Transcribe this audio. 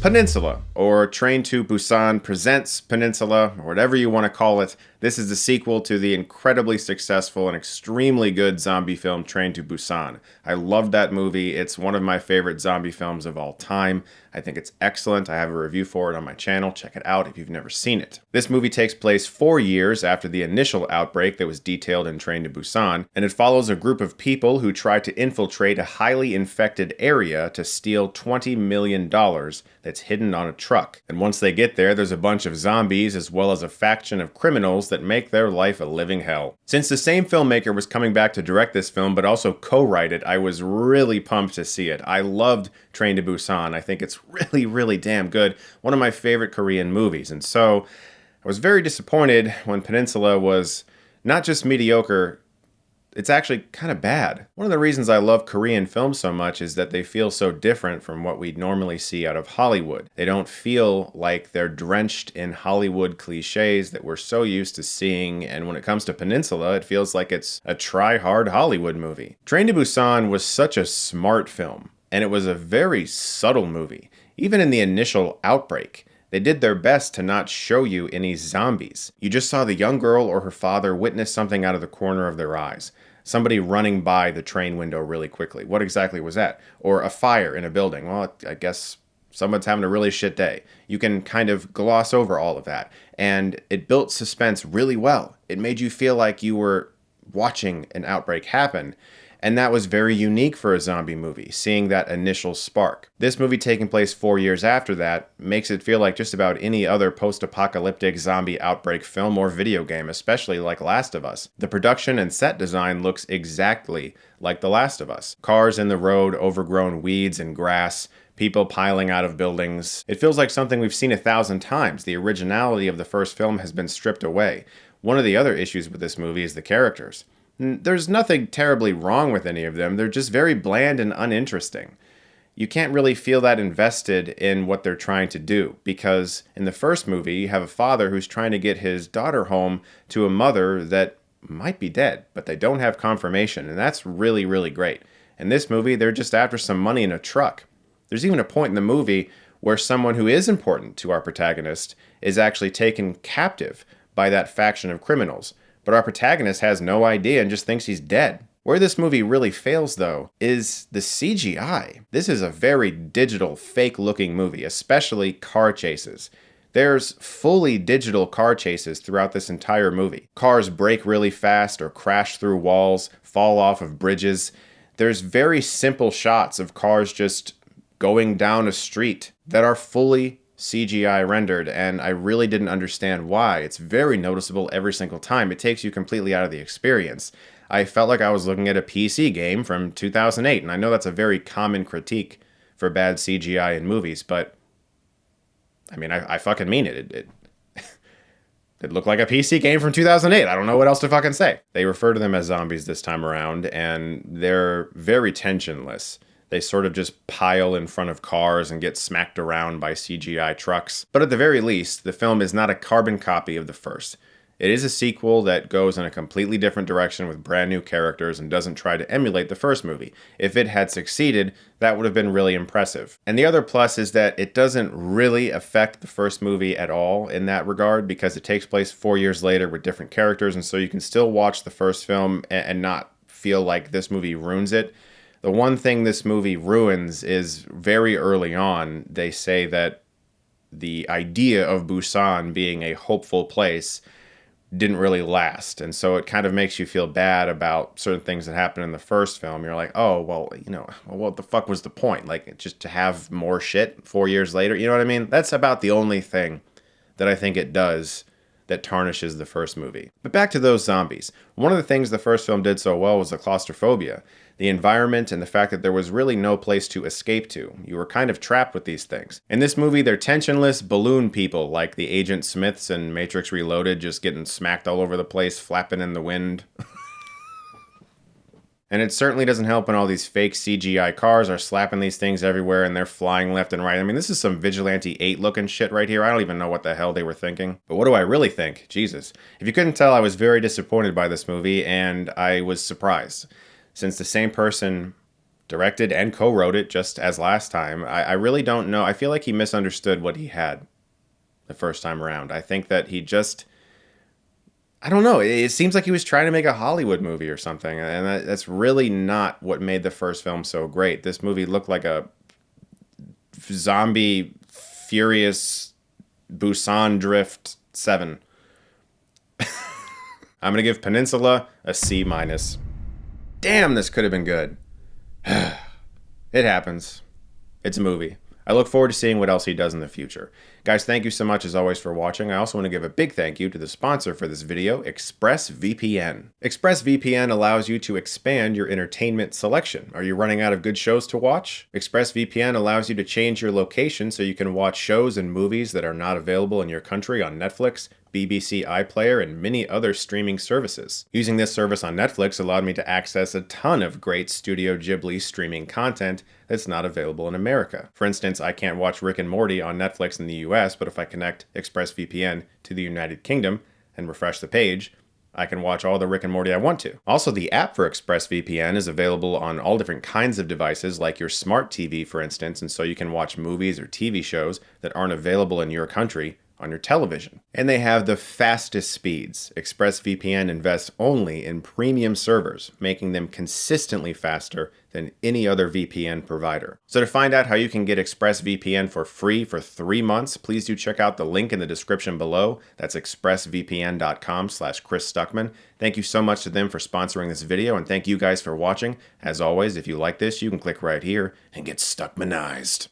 Peninsula, or Train to Busan Presents Peninsula, or whatever you want to call it. This is the sequel to the incredibly successful and extremely good zombie film Train to Busan. I love that movie. It's one of my favorite zombie films of all time. I think it's excellent. I have a review for it on my channel. Check it out if you've never seen it. This movie takes place 4 years after the initial outbreak that was detailed in Train to Busan, and it follows a group of people who try to infiltrate a highly infected area to steal $20 million that's hidden on a truck. And once they get there, there's a bunch of zombies as well as a faction of criminals that make their life a living hell. Since the same filmmaker was coming back to direct this film but also co-write it, I was really pumped to see it. I loved Train to Busan. I think it's really, really damn good. One of my favorite Korean movies. And so I was very disappointed when Peninsula was not just mediocre, it's actually kind of bad. One of the reasons I love Korean films so much is that they feel so different from what we normally see out of Hollywood. They don't feel like they're drenched in Hollywood cliches that we're so used to seeing, and when it comes to Peninsula, it feels like it's a try-hard Hollywood movie. Train to Busan was such a smart film, and it was a very subtle movie. Even in the initial outbreak, they did their best to not show you any zombies. You just saw the young girl or her father witness something out of the corner of their eyes. Somebody running by the train window really quickly. What exactly was that? Or a fire in a building. Well, I guess someone's having a really shit day. You can kind of gloss over all of that. And it built suspense really well. It made you feel like you were watching an outbreak happen. And that was very unique for a zombie movie, seeing that initial spark. This movie taking place 4 years after that makes it feel like just about any other post-apocalyptic zombie outbreak film or video game, especially like Last of Us. The production and set design looks exactly like The Last of Us. Cars in the road, overgrown weeds and grass, people piling out of buildings. It feels like something we've seen 1,000 times. The originality of the first film has been stripped away. One of the other issues with this movie is the characters. There's nothing terribly wrong with any of them. They're just very bland and uninteresting. You can't really feel that invested in what they're trying to do, because in the first movie, you have a father who's trying to get his daughter home to a mother that might be dead, but they don't have confirmation, and that's really, really great. In this movie, they're just after some money in a truck. There's even a point in the movie where someone who is important to our protagonist is actually taken captive by that faction of criminals. But our protagonist has no idea and just thinks he's dead. Where this movie really fails, though, is the CGI. This is a very digital, fake-looking movie, especially car chases. There's fully digital car chases throughout this entire movie. Cars brake really fast or crash through walls, fall off of bridges. There's very simple shots of cars just going down a street that are fully CGI rendered, and I really didn't understand why. It's very noticeable every single time. It takes you completely out of the experience. I felt like I was looking at a PC game from 2008, and I know that's a very common critique for bad CGI in movies, but I mean, I fucking mean it. It looked like a PC game from 2008. I don't know what else to fucking say. They refer to them as zombies this time around, and they're very tensionless. They sort of just pile in front of cars and get smacked around by CGI trucks. But at the very least, the film is not a carbon copy of the first. It is a sequel that goes in a completely different direction with brand new characters and doesn't try to emulate the first movie. If it had succeeded, that would have been really impressive. And the other plus is that it doesn't really affect the first movie at all in that regard, because it takes place 4 years later with different characters, and so you can still watch the first film and not feel like this movie ruins it. The one thing this movie ruins is very early on, they say that the idea of Busan being a hopeful place didn't really last. And so it kind of makes you feel bad about certain things that happened in the first film. You're like, oh, well, what the fuck was the point? Like, just to have more shit 4 years later? You know what I mean? That's about the only thing that I think it does that tarnishes the first movie. But back to those zombies. One of the things the first film did so well was the claustrophobia. The environment and the fact that there was really no place to escape to. You were kind of trapped with these things. In this movie, they're tensionless balloon people like the Agent Smiths in Matrix Reloaded, just getting smacked all over the place, flapping in the wind. And it certainly doesn't help when all these fake CGI cars are slapping these things everywhere and they're flying left and right. I mean, this is some Vigilante 8 looking shit right here. I don't even know what the hell they were thinking. But what do I really think? Jesus. If you couldn't tell, I was very disappointed by this movie, and I was surprised. Since the same person directed and co-wrote it just as last time. I really don't know. I feel like he misunderstood what he had the first time around. I think that he just, I don't know. It seems like he was trying to make a Hollywood movie or something, and that's really not what made the first film so great. This movie looked like a zombie furious Busan Drift 7. I'm gonna give Peninsula a C-. Damn, this could have been good. It happens. It's a movie. I look forward to seeing what else he does in the future. Guys, thank you so much as always for watching. I also want to give a big thank you to the sponsor for this video, Expressvpn. Expressvpn allows you to expand your entertainment selection. Are you running out of good shows to watch? Expressvpn allows you to change your location so you can watch shows and movies that are not available in your country on Netflix, BBC iPlayer, and many other streaming services. Using this service on Netflix allowed me to access a ton of great Studio Ghibli streaming content that's not available in America. For instance, I can't watch Rick and Morty on Netflix in the US, but if I connect ExpressVPN to the United Kingdom and refresh the page, I can watch all the Rick and Morty I want to. Also, the app for ExpressVPN is available on all different kinds of devices, like your smart TV, for instance, and so you can watch movies or TV shows that aren't available in your country on your television. And they have the fastest speeds. ExpressVPN invests only in premium servers, making them consistently faster than any other VPN provider. So to find out how you can get ExpressVPN for free for 3 months, please do check out the link in the description below. That's expressvpn.com/Chris Stuckmann. Thank you so much to them for sponsoring this video, and thank you guys for watching. As always, if you like this, you can click right here and get Stuckmannized.